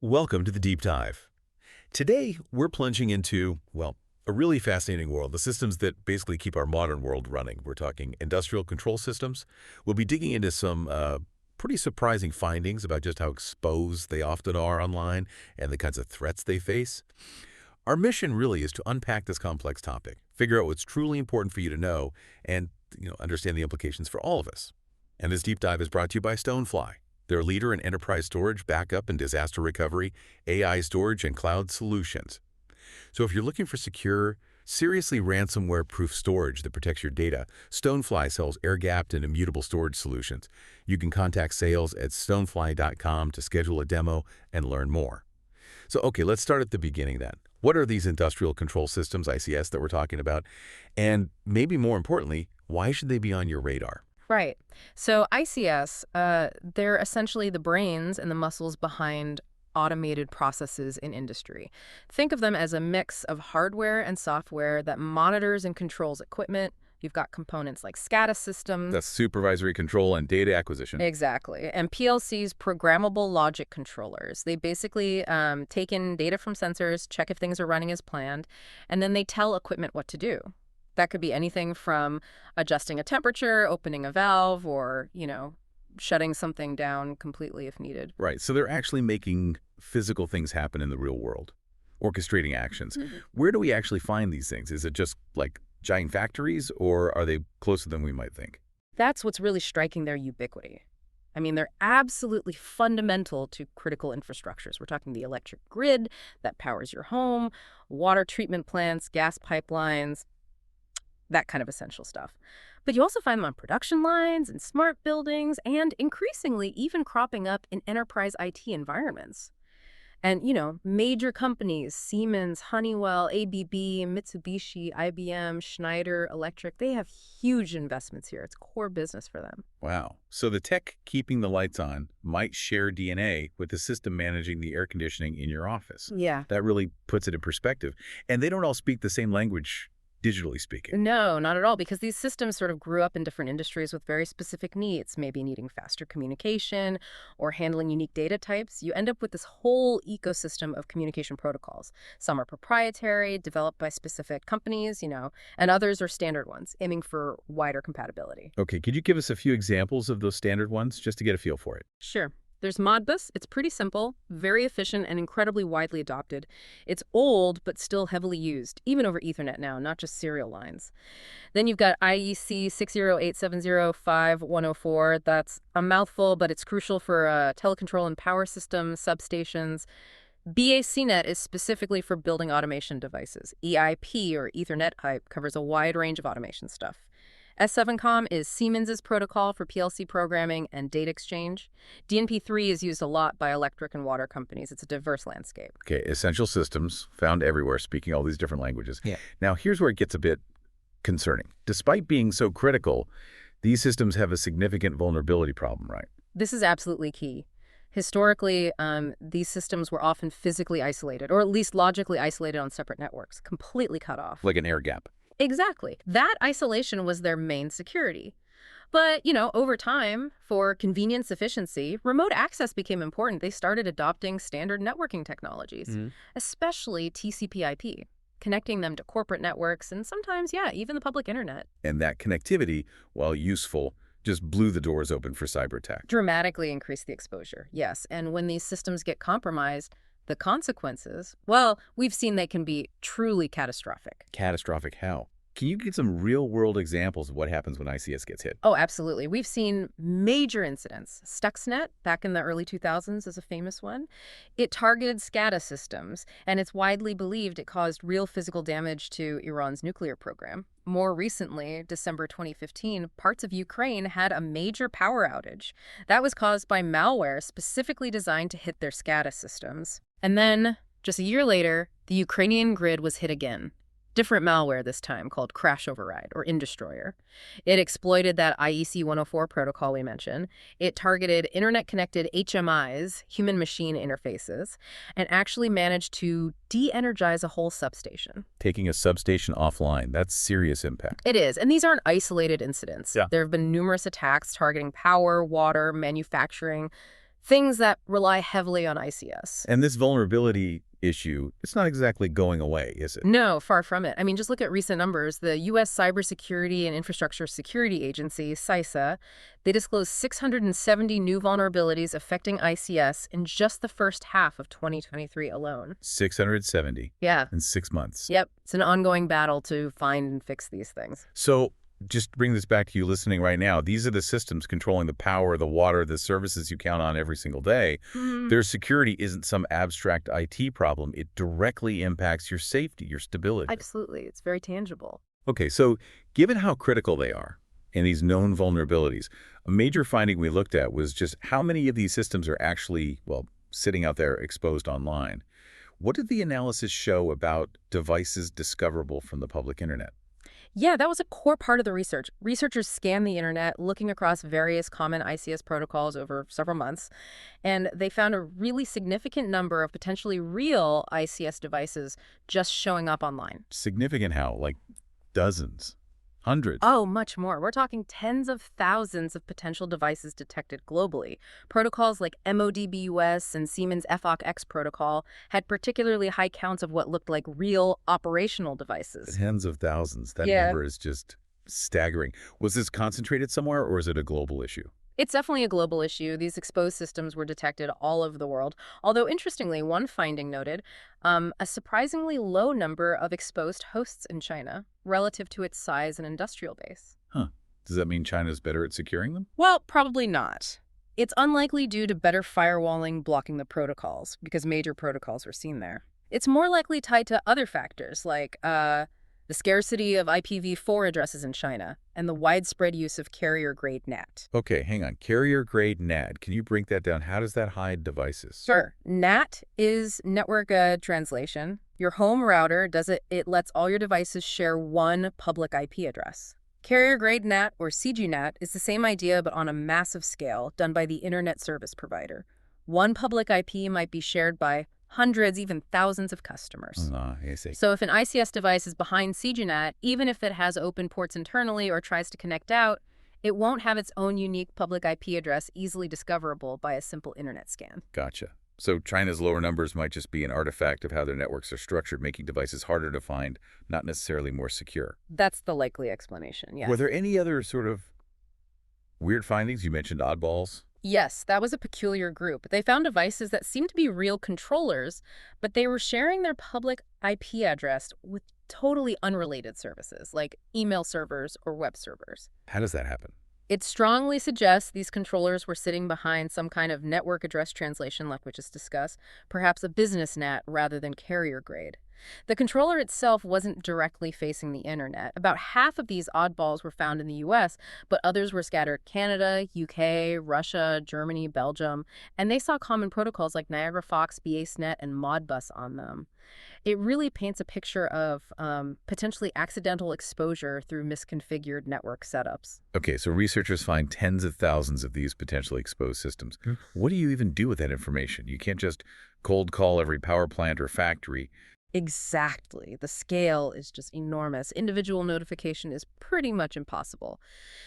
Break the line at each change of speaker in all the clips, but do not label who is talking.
Welcome to the Deep Dive. Today, we're plunging into, well, a really fascinating world, the systems that basically keep our modern world running. We're talking industrial control systems. We'll be digging into some pretty surprising findings about just how exposed they often are online and the kinds of threats they face. Our mission really is to unpack this complex topic, figure out what's truly important for you to know, and understand the implications for all of us. And this deep dive is brought to you by Stonefly. They're a leader in enterprise storage, backup, and disaster recovery, AI storage, and cloud solutions. So if you're looking for secure, seriously ransomware-proof storage that protects your data, Stonefly sells air-gapped and immutable storage solutions. You can contact sales at stonefly.com to schedule a demo and learn more. So, okay, let's start at the beginning then. What are these industrial control systems, ICS, that we're talking about? And maybe more importantly, why should they be on your radar?
Right. So ICS, they're essentially the brains and the muscles behind automated processes in industry. Think of them as a mix of hardware and software that monitors and controls equipment. You've got components like SCADA systems.
That's supervisory control and data acquisition.
Exactly. And PLCs, programmable logic controllers. They basically take in data from sensors, check if things are running as planned, and then they tell equipment what to do. That could be anything from adjusting a temperature, opening a valve, or, shutting something down completely if needed.
Right. So they're actually making physical things happen in the real world, orchestrating actions. Where do we actually find these things? Is it just like giant factories, or are they closer than we might think?
That's what's really striking their ubiquity. I mean, they're absolutely fundamental to critical infrastructures. We're talking the electric grid that powers your home, water treatment plants, gas pipelines, that kind of essential stuff. But you also find them on production lines and smart buildings and increasingly even cropping up in enterprise IT environments. And, major companies, Siemens, Honeywell, ABB, Mitsubishi, IBM, Schneider Electric, they have huge investments here. It's core business for them.
Wow. So the tech keeping the lights on might share DNA with the system managing the air conditioning in your office.
Yeah.
That really puts it in perspective. And they don't all speak the same language, digitally speaking.
No, not at all, because these systems sort of grew up in different industries with very specific needs, maybe needing faster communication or handling unique data types. You end up with this whole ecosystem of communication protocols. Some are proprietary, developed by specific companies, and others are standard ones, aiming for wider compatibility.
Okay, could you give us a few examples of those standard ones just to get a feel for it?
Sure. There's Modbus. It's pretty simple, very efficient, and incredibly widely adopted. It's old, but still heavily used, even over Ethernet now, not just serial lines. Then you've got IEC 608705104. That's a mouthful, but it's crucial for telecontrol and power systems, substations. BACnet is specifically for building automation devices. EIP, or Ethernet IP, covers a wide range of automation stuff. S7Com is Siemens's protocol for PLC programming and data exchange. DNP3 is used a lot by electric and water companies. It's a diverse landscape.
Okay, essential systems found everywhere, speaking all these different languages.
Yeah.
Now, here's where it gets a bit concerning. Despite being so critical, these systems have a significant vulnerability problem, right?
This is absolutely key. Historically, these systems were often physically isolated, or at least logically isolated on separate networks, completely cut off.
Like an air gap.
Exactly. That isolation was their main security. But, over time, for convenience efficiency, remote access became important. They started adopting standard networking technologies, especially TCP/IP, connecting them to corporate networks and sometimes, even the public internet.
And that connectivity, while useful, just blew the doors open for cyber attack.
Dramatically increased the exposure, yes. And when these systems get compromised, the consequences, well, we've seen they can be truly catastrophic.
Catastrophic how? Can you give some real-world examples of what happens when ICS gets hit?
Oh, absolutely. We've seen major incidents. Stuxnet, back in the early 2000s, is a famous one. It targeted SCADA systems, and it's widely believed it caused real physical damage to Iran's nuclear program. More recently, December 2015, parts of Ukraine had a major power outage. That was caused by malware specifically designed to hit their SCADA systems. And then, just a year later, the Ukrainian grid was hit again. Different malware this time, called Crash Override, or InDestroyer. It exploited that IEC 104 protocol we mentioned. It targeted internet-connected HMIs, human-machine interfaces, and actually managed to de-energize a whole substation.
Taking a substation offline, that's serious impact.
It is, and these aren't isolated incidents.
Yeah.
There have been numerous attacks targeting power, water, manufacturing, things that rely heavily on ICS.
And this vulnerability issue, it's not exactly going away, is it?
No, far from it. I mean, just look at recent numbers. The U.S. Cybersecurity and Infrastructure Security Agency, CISA, they disclosed 670 new vulnerabilities affecting ICS in just the first half of 2023 alone.
670
Yeah.
in 6 months.
Yep. It's an ongoing battle to find and fix these things.
So just bring this back to you listening right now. These are the systems controlling the power, the water, the services you count on every single day. Their security isn't some abstract IT problem. It directly impacts your safety, your stability.
Absolutely. It's very tangible.
Okay, so given how critical they are and these known vulnerabilities, a major finding we looked at was just how many of these systems are actually, well, sitting out there exposed online. What did the analysis show about devices discoverable from the public internet?
Yeah, that was a core part of the research. Researchers scanned the internet, looking across various common ICS protocols over several months, and they found a really significant number of potentially real ICS devices just showing up online.
Significant how? Like dozens, hundreds?
Oh, much more. We're talking tens of thousands of potential devices detected globally. Protocols like MODBUS and Siemens FOC-X protocol had particularly high counts of what looked like real operational devices.
Tens of thousands. That
Yeah.
number is just staggering. Was this concentrated somewhere, or is it a global issue?
It's definitely a global issue. These exposed systems were detected all over the world. Although, interestingly, one finding noted a surprisingly low number of exposed hosts in China relative to its size and industrial base.
Huh. Does that mean China's better at securing them?
Well, probably not. It's unlikely due to better firewalling blocking the protocols, because major protocols were seen there. It's more likely tied to other factors, like the scarcity of IPv4 addresses in China and the widespread use of carrier-grade NAT.
Okay, hang on. Carrier-grade NAT. Can you break that down? How does that hide devices?
Sure. NAT is network translation. Your home router does it. It lets all your devices share one public IP address. Carrier-grade NAT, or CGNAT, is the same idea but on a massive scale, done by the internet service provider. One public IP might be shared by hundreds, even thousands of customers.
I see.
So if an ICS device is behind CGNAT, even if it has open ports internally or tries to connect out, it won't have its own unique public IP address easily discoverable by a simple internet scan.
Gotcha. So China's lower numbers might just be an artifact of how their networks are structured, making devices harder to find, not necessarily more secure.
That's the likely explanation, yes.
Were there any other sort of weird findings? You mentioned oddballs.
Yes, that was a peculiar group. They found devices that seemed to be real controllers, but they were sharing their public IP address with totally unrelated services, like email servers or web servers.
How does that happen?
It strongly suggests these controllers were sitting behind some kind of network address translation, like we just discussed, perhaps a business NAT rather than carrier grade. The controller itself wasn't directly facing the internet. About half of these oddballs were found in the US, but others were scattered Canada, UK, Russia, Germany, Belgium, and they saw common protocols like Niagara Fox, BASnet, and Modbus on them. It really paints a picture of potentially accidental exposure through misconfigured network setups.
Okay, so researchers find tens of thousands of these potentially exposed systems. What do you even do with that information? You can't just cold call every power plant or factory.
Exactly. The scale is just enormous. Individual notification is pretty much impossible.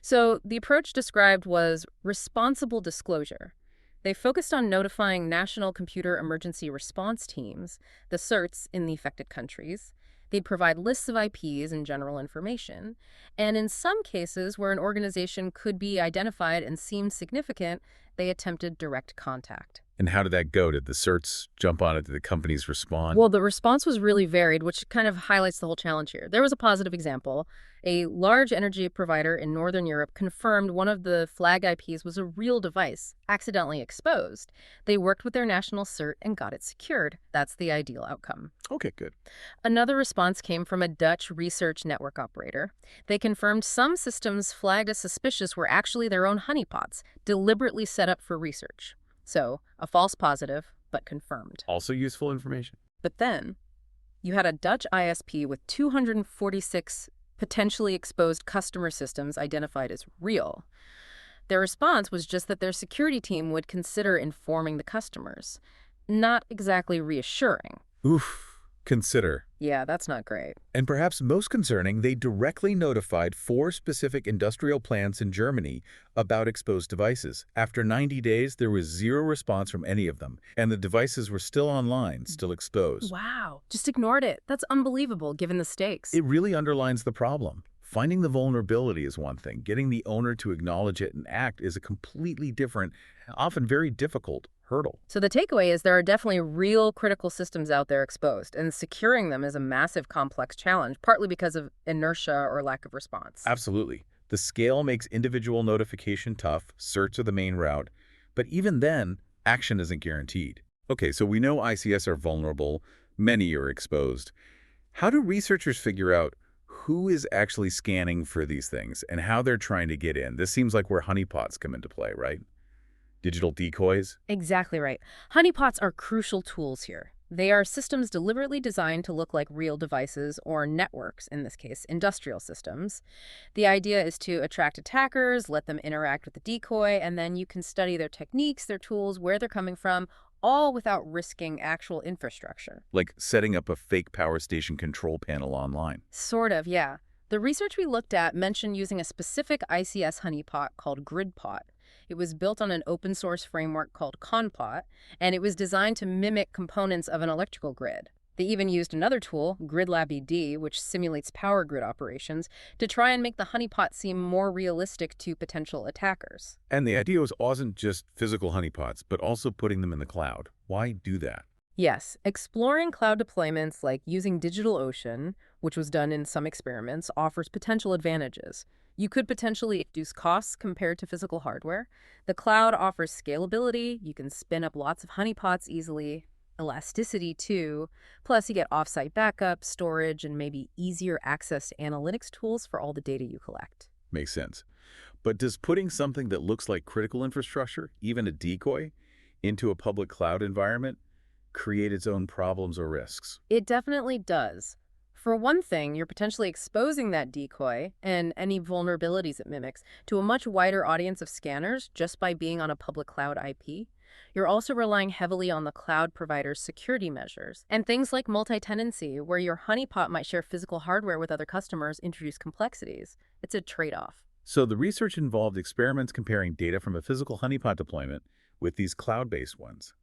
So the approach described was responsible disclosure. They focused on notifying National Computer Emergency Response Teams, the CERTs, in the affected countries. They'd provide lists of IPs and general information. And in some cases where an organization could be identified and seemed significant, they attempted direct contact.
And how did that go? Did the certs jump on it? Did the companies respond?
Well, the response was really varied, which kind of highlights the whole challenge here. There was a positive example. A large energy provider in Northern Europe confirmed one of the flag IPs was a real device, accidentally exposed. They worked with their national CERT and got it secured. That's the ideal outcome.
Okay, good.
Another response came from a Dutch research network operator. They confirmed some systems flagged as suspicious were actually their own honeypots, deliberately set up for research. So, a false positive, but confirmed.
Also useful information.
But then, you had a Dutch ISP with 246 potentially exposed customer systems identified as real. Their response was just that their security team would consider informing the customers. Not exactly reassuring.
Oof. Consider.
Yeah, that's not great.
And perhaps most concerning, they directly notified 4 specific industrial plants in Germany about exposed devices. After 90 days, there was zero response from any of them, and the devices were still online, still exposed.
Wow. Just ignored it. That's unbelievable given the stakes.
It really underlines the problem. Finding the vulnerability is one thing. Getting the owner to acknowledge it and act is a completely different, often very difficult hurdle.
So the takeaway is there are definitely real critical systems out there exposed, and securing them is a massive complex challenge, partly because of inertia or lack of response.
Absolutely. The scale makes individual notification tough, certs are the main route, but even then, action isn't guaranteed. Okay, so we know ICS are vulnerable, many are exposed. How do researchers figure out who is actually scanning for these things and how they're trying to get in? This seems like where honeypots come into play, right? Digital decoys?
Exactly right. Honeypots are crucial tools here. They are systems deliberately designed to look like real devices or networks, in this case, industrial systems. The idea is to attract attackers, let them interact with the decoy, and then you can study their techniques, their tools, where they're coming from, all without risking actual infrastructure.
Like setting up a fake power station control panel online.
Sort of, yeah. The research we looked at mentioned using a specific ICS honeypot called GridPot. It was built on an open source framework called ConPot, and it was designed to mimic components of an electrical grid. They even used another tool, GridLab-ED, which simulates power grid operations, to try and make the honeypot seem more realistic to potential attackers.
And the idea wasn't just physical honeypots, but also putting them in the cloud. Why do that?
Yes, exploring cloud deployments like using DigitalOcean, which was done in some experiments, offers potential advantages. You could potentially reduce costs compared to physical hardware. The cloud offers scalability. You can spin up lots of honeypots easily. Elasticity, too. Plus, you get offsite backup, storage, and maybe easier access to analytics tools for all the data you collect.
Makes sense. But does putting something that looks like critical infrastructure, even a decoy, into a public cloud environment create its own problems or risks?
It definitely does. For one thing, you're potentially exposing that decoy and any vulnerabilities it mimics to a much wider audience of scanners just by being on a public cloud IP. You're also relying heavily on the cloud provider's security measures. And things like multi-tenancy, where your honeypot might share physical hardware with other customers, introduce complexities. It's a trade-off.
So the research involved experiments comparing data from a physical honeypot deployment with these cloud-based ones.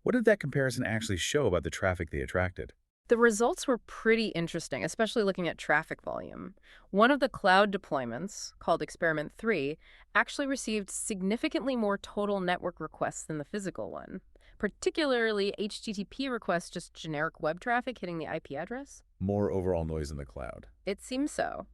What did that comparison actually show about the traffic they attracted?
The results were pretty interesting, especially looking at traffic volume. One of the cloud deployments, called Experiment 3, actually received significantly more total network requests than the physical one, particularly HTTP requests, just generic web traffic hitting the IP address.
More overall noise in the cloud.
It seems so.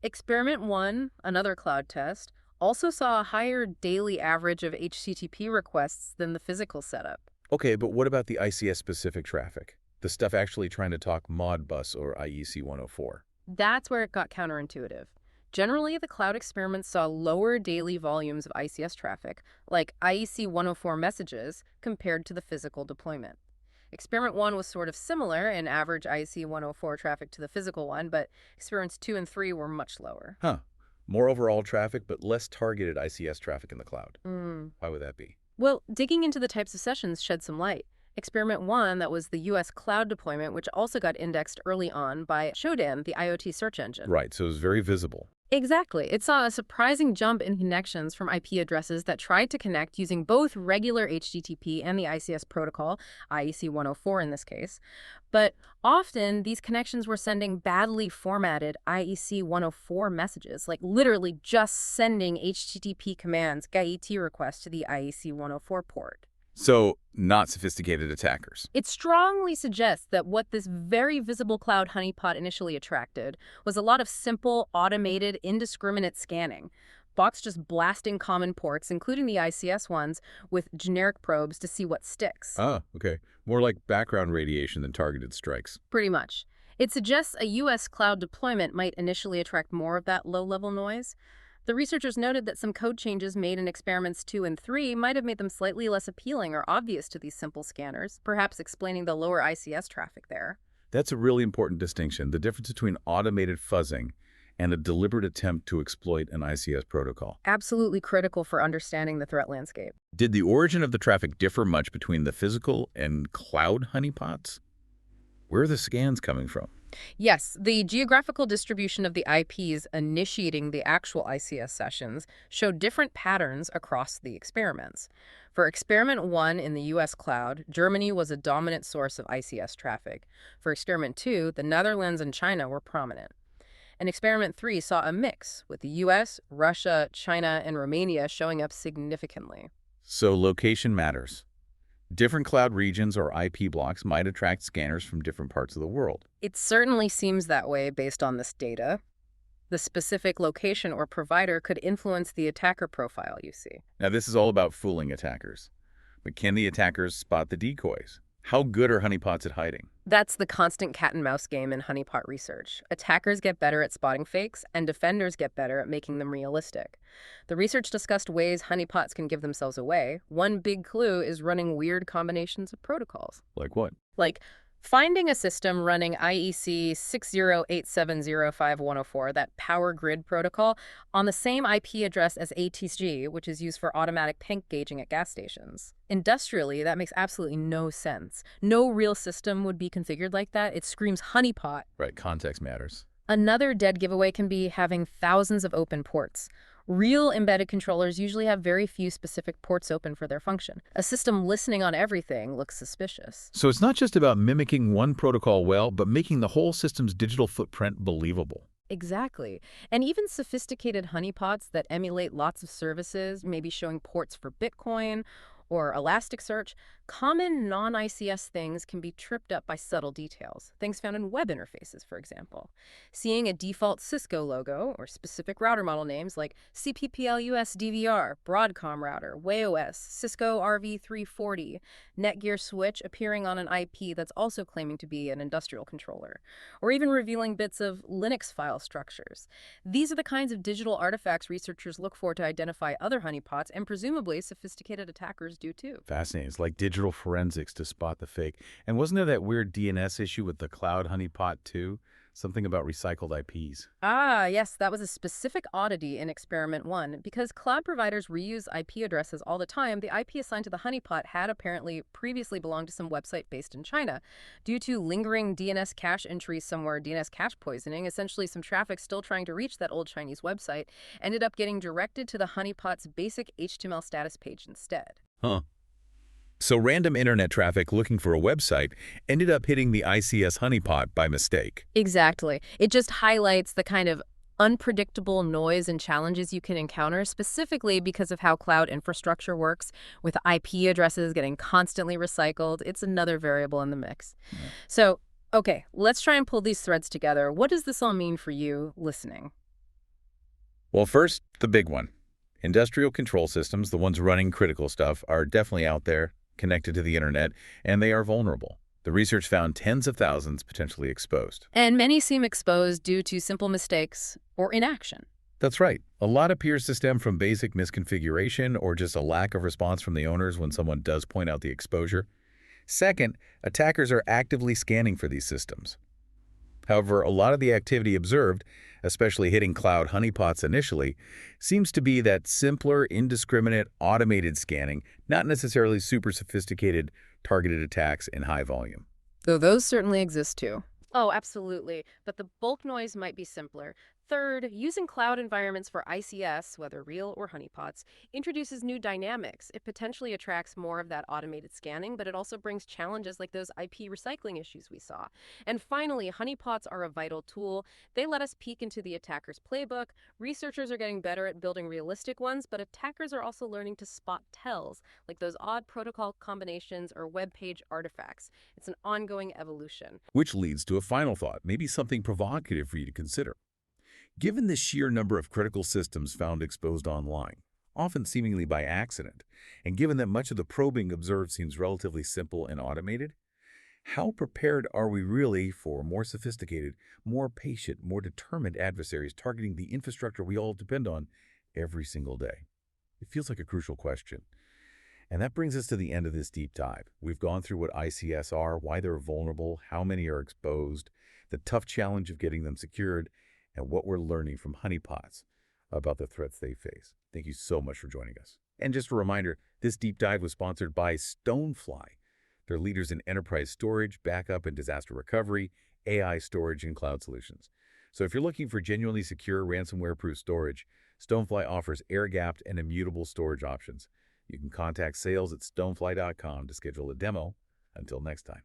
Experiment 1, another cloud test, also saw a higher daily average of HTTP requests than the physical setup.
Okay, but what about the ICS-specific traffic? The stuff actually trying to talk Modbus or IEC 104.
That's where it got counterintuitive. Generally, the cloud experiments saw lower daily volumes of ICS traffic, like IEC 104 messages, compared to the physical deployment. Experiment 1 was sort of similar in average IEC 104 traffic to the physical one, but experiments 2 and 3 were much lower.
Huh. More overall traffic, but less targeted ICS traffic in the cloud. Why would that be?
Well, digging into the types of sessions shed some light. Experiment 1, that was the U.S. cloud deployment, which also got indexed early on by Shodan, the IoT search engine.
Right, so it was very visible.
Exactly. It saw a surprising jump in connections from IP addresses that tried to connect using both regular HTTP and the ICS protocol, IEC 104 in this case. But often, these connections were sending badly formatted IEC 104 messages, like literally just sending HTTP commands, GET requests to the IEC 104 port.
So, not sophisticated attackers.
It strongly suggests that what this very visible cloud honeypot initially attracted was a lot of simple, automated, indiscriminate scanning. Bots just blasting common ports, including the ICS ones, with generic probes to see what sticks.
Ah, okay. More like background radiation than targeted strikes.
Pretty much. It suggests a U.S. cloud deployment might initially attract more of that low-level noise. The researchers noted that some code changes made in experiments 2 and 3 might have made them slightly less appealing or obvious to these simple scanners, perhaps explaining the lower ICS traffic there.
That's a really important distinction, the difference between automated fuzzing and a deliberate attempt to exploit an ICS protocol.
Absolutely critical for understanding the threat landscape.
Did the origin of the traffic differ much between the physical and cloud honeypots?
Where are the scans coming from?
Yes, the geographical distribution of the IPs initiating the actual ICS sessions showed different patterns across the experiments. For experiment 1 in the US cloud, Germany was a dominant source of ICS traffic. For experiment 2, the Netherlands and China were prominent. And experiment 3 saw a mix, with the US, Russia, China, and Romania showing up significantly.
So location matters. Different cloud regions or IP blocks might attract scanners from different parts of the world.
It certainly seems that way based on this data. The specific location or provider could influence the attacker profile you see.
Now, this is all about fooling attackers. But can the attackers spot the decoys? How good are honeypots at hiding?
That's the constant cat and mouse game in honeypot research. Attackers get better at spotting fakes, and defenders get better at making them realistic. The research discussed ways honeypots can give themselves away. One big clue is running weird combinations of protocols.
Like what?
Like finding a system running IEC 608705104, that power grid protocol, on the same IP address as ATG, which is used for automatic tank gauging at gas stations. Industrially, that makes absolutely no sense. No real system would be configured like that. It screams honeypot.
Right, context matters.
Another dead giveaway can be having thousands of open ports. Real embedded controllers usually have very few specific ports open for their function. A system listening on everything looks suspicious.
So it's not just about mimicking one protocol well, but making the whole system's digital footprint believable.
Exactly. And even sophisticated honeypots that emulate lots of services, maybe showing ports for Bitcoin or Elasticsearch, common non-ICS things can be tripped up by subtle details, things found in web interfaces, for example. Seeing a default Cisco logo or specific router model names like CPPLUS DVR, Broadcom router, WayOS, Cisco RV340, Netgear switch appearing on an IP that's also claiming to be an industrial controller, or even revealing bits of Linux file structures. These are the kinds of digital artifacts researchers look for to identify other honeypots, and presumably sophisticated attackers do too.
Fascinating. It's like digital forensics to spot the fake. And wasn't there that weird DNS issue with the cloud honeypot too? Something about recycled IPs.
Ah, yes, that was a specific oddity in experiment 1. Because cloud providers reuse IP addresses all the time, the IP assigned to the honeypot had apparently previously belonged to some website based in China. Due to lingering DNS cache entries somewhere, DNS cache poisoning, essentially some traffic still trying to reach that old Chinese website, ended up getting directed to the honeypot's basic HTML status page instead.
Huh. So random internet traffic looking for a website ended up hitting the ICS honeypot by mistake.
Exactly. It just highlights the kind of unpredictable noise and challenges you can encounter, specifically because of how cloud infrastructure works, with IP addresses getting constantly recycled. It's another variable in the mix.
Yeah.
So, okay, let's try and pull these threads together. What does this all mean for you listening?
Well, first, the big one. Industrial control systems, the ones running critical stuff, are definitely out there, connected to the internet, and they are vulnerable. The research found tens of thousands potentially exposed.
And many seem exposed due to simple mistakes or inaction.
That's right. A lot appears to stem from basic misconfiguration or just a lack of response from the owners when someone does point out the exposure. Second, attackers are actively scanning for these systems. However, a lot of the activity observed, especially hitting cloud honeypots initially, seems to be that simpler, indiscriminate, automated scanning, not necessarily super sophisticated, targeted attacks in high volume.
Though those certainly exist too. Oh, absolutely. But the bulk noise might be simpler. Third, using cloud environments for ICS, whether real or honeypots, introduces new dynamics. It potentially attracts more of that automated scanning, but it also brings challenges like those IP recycling issues we saw. And finally, honeypots are a vital tool. They let us peek into the attacker's playbook. Researchers are getting better at building realistic ones, but attackers are also learning to spot tells, like those odd protocol combinations or web page artifacts. It's an ongoing evolution.
Which leads to a final thought, maybe something provocative for you to consider. Given the sheer number of critical systems found exposed online, often seemingly by accident, and given that much of the probing observed seems relatively simple and automated, how prepared are we really for more sophisticated, more patient, more determined adversaries targeting the infrastructure we all depend on every single day? It feels like a crucial question. And that brings us to the end of this deep dive. We've gone through what ICS are, why they're vulnerable, how many are exposed, the tough challenge of getting them secured, and what we're learning from honeypots about the threats they face. Thank you so much for joining us. And just a reminder, this deep dive was sponsored by Stonefly, They're leaders in enterprise storage, backup and disaster recovery, AI storage, and cloud solutions. So if you're looking for genuinely secure, ransomware-proof storage, Stonefly offers air-gapped and immutable storage options. You can contact sales@stonefly.com to schedule a demo. Until next time.